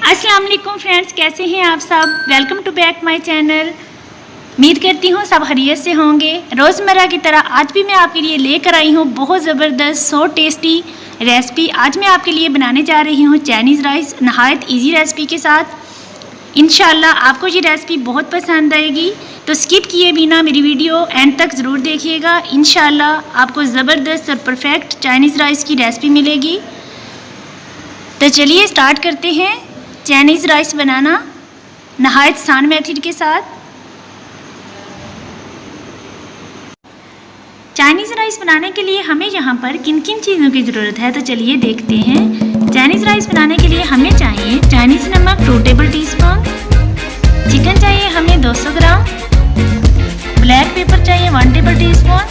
अस्सलाम वालेकुम फ्रेंड्स, कैसे हैं आप सब। Welcome to back my channel. उम्मीद करती हूँ सब खैरियत से होंगे। रोज़मर्रा की तरह आज भी मैं आपके लिए लेकर आई हूँ बहुत ज़बरदस्त सो टेस्टी रेसिपी। आज मैं आपके लिए बनाने जा रही हूँ चाइनीज़ राइस, नहायत इजी रेसिपी के साथ। इंशाल्लाह आपको ये रेसिपी बहुत पसंद आएगी, तो स्किप किए बिना मेरी वीडियो एंड तक ज़रूर देखिएगा। इंशाल्लाह आपको ज़बरदस्त और परफेक्ट चाइनीज़ राइस की रेसिपी मिलेगी। तो चलिए स्टार्ट करते हैं चाइनीज़ राइस बनाना नहायत आसान मेथड के साथ। चाइनीज़ राइस बनाने के लिए हमें यहाँ पर किन किन चीज़ों की ज़रूरत है, तो चलिए देखते हैं। चाइनीज़ राइस बनाने के लिए हमें चाहिए चाइनीज़ नमक 2 टेबल टीस्पून, चिकन चाहिए हमें 200 ग्राम, ब्लैक पेपर चाहिए 1 टेबल टीस्पून,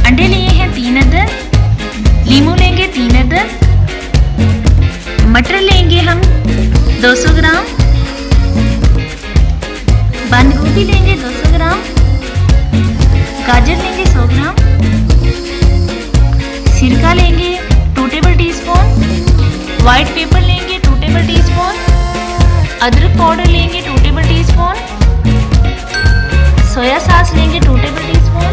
अंडे लिए हैं 3 अदद, लीमू लेंगे 3 अदद, मटर लेंगे हम 200 ग्राम, बंद गोभी लेंगे 200 ग्राम, गाजर लेंगे 100 ग्राम, सिरका लेंगे 2 टेबल टीस्पून, वाइट पेपर लेंगे 2 टेबल टीस्पून, अदरक पाउडर लेंगे 2 टेबल टीस्पून, सोया सॉस लेंगे 2 टेबल टीस्पून,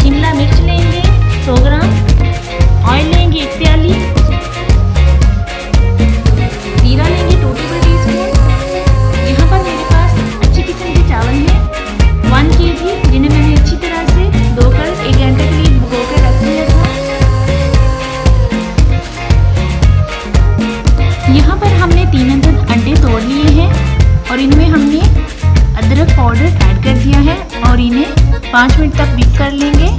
शिमला मिर्च लेंगे 100 ग्राम, ऑयल लेंगे 1 प्याली, जीरा लेंगे 2 टेबल टीस्पून। यहाँ पर मेरे पास अच्छी किस्म के चावल हैं 1 kg, जिन्हें मैंने अच्छी तरह से धोकर 1 घंटे के लिए भिगो कर रख दिया था। यहाँ पर हमने 3 अदद अंडे तोड़ लिए हैं और इनमें हमने अदरक पाउडर ऐड कर दिया है और इन्हें 5 मिनट तक बीट कर लेंगे।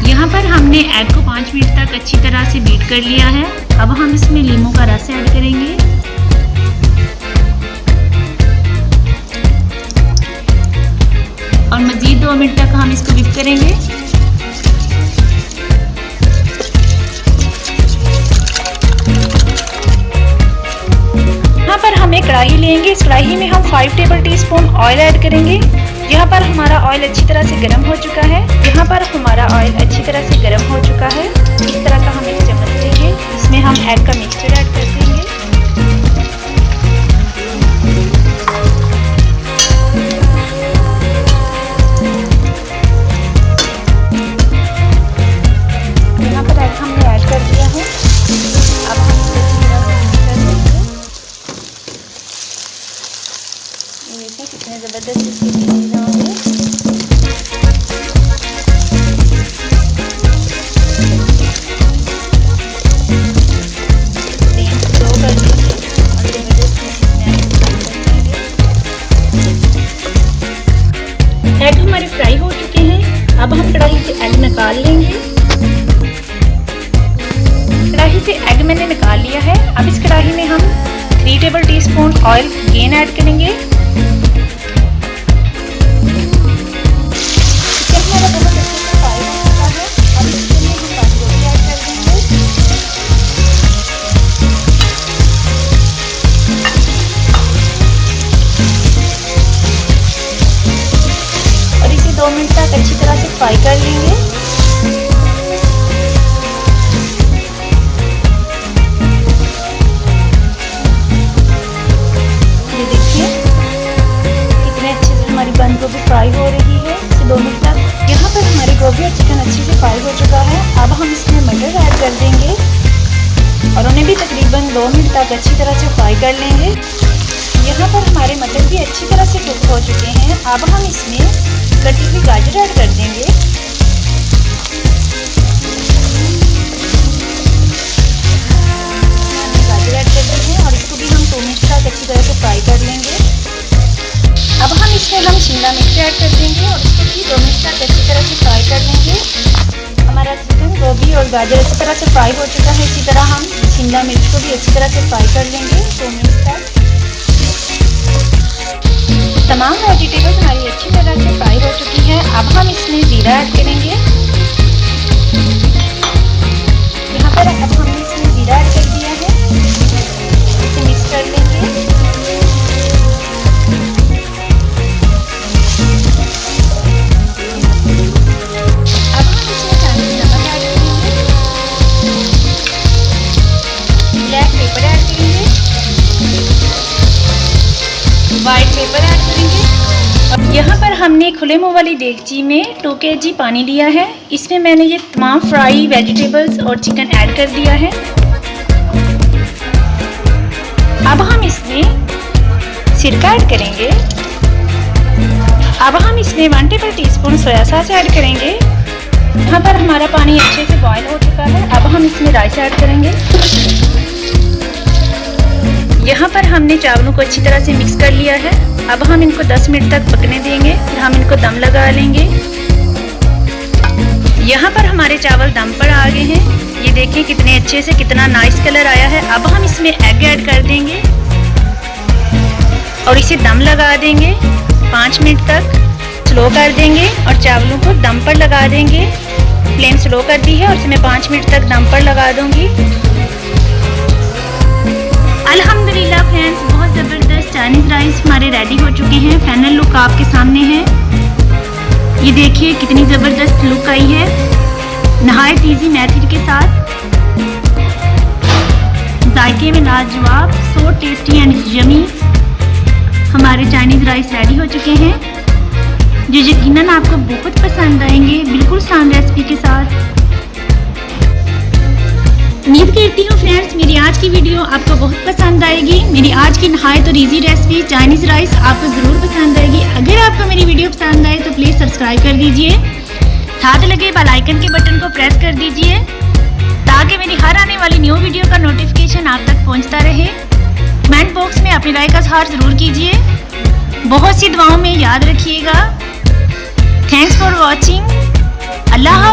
यहाँ पर हमने एग को 5 मिनट तक अच्छी तरह से बीट कर लिया है। अब हम इसमें लीमू का रस ऐड करेंगे और मज़ीद 2 मिनट तक हम इसको बीट करेंगे। यहाँ पर हम एक कढ़ाई लेंगे। इस कढ़ाई में हम 5 टेबल टीस्पून ऑयल ऐड करेंगे। यहाँ पर हमारा ऑयल अच्छी तरह से गर्म हो चुका है। यहाँ पर हमारा ऑयल अच्छी तरह से गर्म हो चुका है। इस तरह का हम एक चम्मच लेंगे, इसमें हम एग का मिक्सचर ऐड कर देंगे। यहाँ पर एग हमने ऐड कर दिया है। अब हम देखिए कितने ज़बरदस्त इसकी चीज़ें होंगी। एग हमारे फ्राई हो चुके हैं। अब हम कढ़ाई से एग निकाल लेंगे। कढ़ाई से एग मैंने निकाल लिया है। अब इस कढ़ाई में हम 3 table teaspoon oil gain add करेंगे। और इसे 2 मिनट तक अच्छी तरह से फ्राई कर लेंगे। ये देखिए कितने अच्छे से हमारी बंद गोभी फ्राई हो रही है। इसे 2 मिनट तक यहाँ पर हमारी गोभी और चिकन अच्छे से फ्राई हो चुका है। अब हम इसमें मटर ऐड कर देंगे और उन्हें भी तकरीबन 2 मिनट तक अच्छी तरह से फ्राई कर लेंगे। यहाँ पर हमारे मटर भी अच्छी तरह से कुक हो चुके हैं। अब हम इसमें कटी हुई गाजर ऐड कर देंगे। गाजर ऐड कर दी है और इसको भी हम 2 मिनट तक अच्छी तरह से फ्राई कर लेंगे। अब हम इसमें शिमला मिर्च ऐड कर देंगे और इसको भी 2 मिनट तक अच्छी तरह से फ्राई कर लेंगे। हमारा चिकन, गोभी और गाजर अच्छी तरह से फ्राई हो चुका है। इसी तरह हम शिमला मिर्च को भी अच्छी तरह से फ्राई कर लेंगे 2 मिनट तक। तमाम वेजिटेबल्स हमारी अच्छी तरह से फ्राई हो चुकी है। अब हम इसमें जीरा ऐड करेंगे। यहाँ पर अब हमने इसमें जीरा ऐड कर दिया है। इसे मिक्स कर लेंगे। वाइट पेपर ऐड करेंगे। यहाँ पर हमने खुले मुँह वाली देगची में 2 kg पानी लिया है। इसमें मैंने ये तमाम फ्राई वेजिटेबल्स और चिकन ऐड कर दिया है। अब हम इसमें सिरका ऐड करेंगे। अब हम इसमें 1 table teaspoon soya sauce add करेंगे। यहाँ पर हमारा पानी अच्छे से बॉईल हो चुका है। अब हम इसमें राइस ऐड करेंगे। यहाँ पर हमने चावलों को अच्छी तरह से मिक्स कर लिया है। अब हम इनको 10 मिनट तक पकने देंगे, फिर हम इनको दम लगा लेंगे। यहाँ पर हमारे चावल दम पर आ गए हैं। ये देखिए कितने अच्छे से, कितना नाइस कलर आया है। अब हम इसमें एग ऐड कर देंगे और इसे दम लगा देंगे 5 मिनट तक। स्लो कर देंगे और चावलों को दम पर लगा देंगे। फ्लेम स्लो कर दी है और इसे मैं 5 मिनट तक दम पर लगा दूंगी। अल्हम्दुलिल्लाह फ्रेंड्स, बहुत ज़बरदस्त चाइनीज़ राइस हमारे रेडी हो चुके हैं। फाइनल लुक आपके सामने है। ये देखिए कितनी ज़बरदस्त लुक आई है, नहायत ईजी मेथड के साथ। जायके में लाजवाब, सो टेस्टी एंड यमी हमारे चाइनीज़ राइस रेडी हो चुके हैं, जो यकीनन आपको बहुत पसंद आएंगे, बिल्कुल आसान रेसिपी के साथ। उम्मीद करती हूँ फ्रेंड्स मेरी आज की वीडियो आपको बहुत पसंद आएगी। मेरी आज की नहायत और इजी रेसिपी चाइनीज़ राइस आपको ज़रूर पसंद आएगी। अगर आपको मेरी वीडियो पसंद आए तो प्लीज़ सब्सक्राइब कर दीजिए, साथ लगे बेल आइकन के बटन को प्रेस कर दीजिए ताकि मेरी हर आने वाली न्यू वीडियो का नोटिफिकेशन आप तक पहुँचता रहे। कमेंट बॉक्स में अपनी राय का इज़हार ज़रूर कीजिए। बहुत सी दुआओं में याद रखिएगा। Thanks for watching. अल्लाह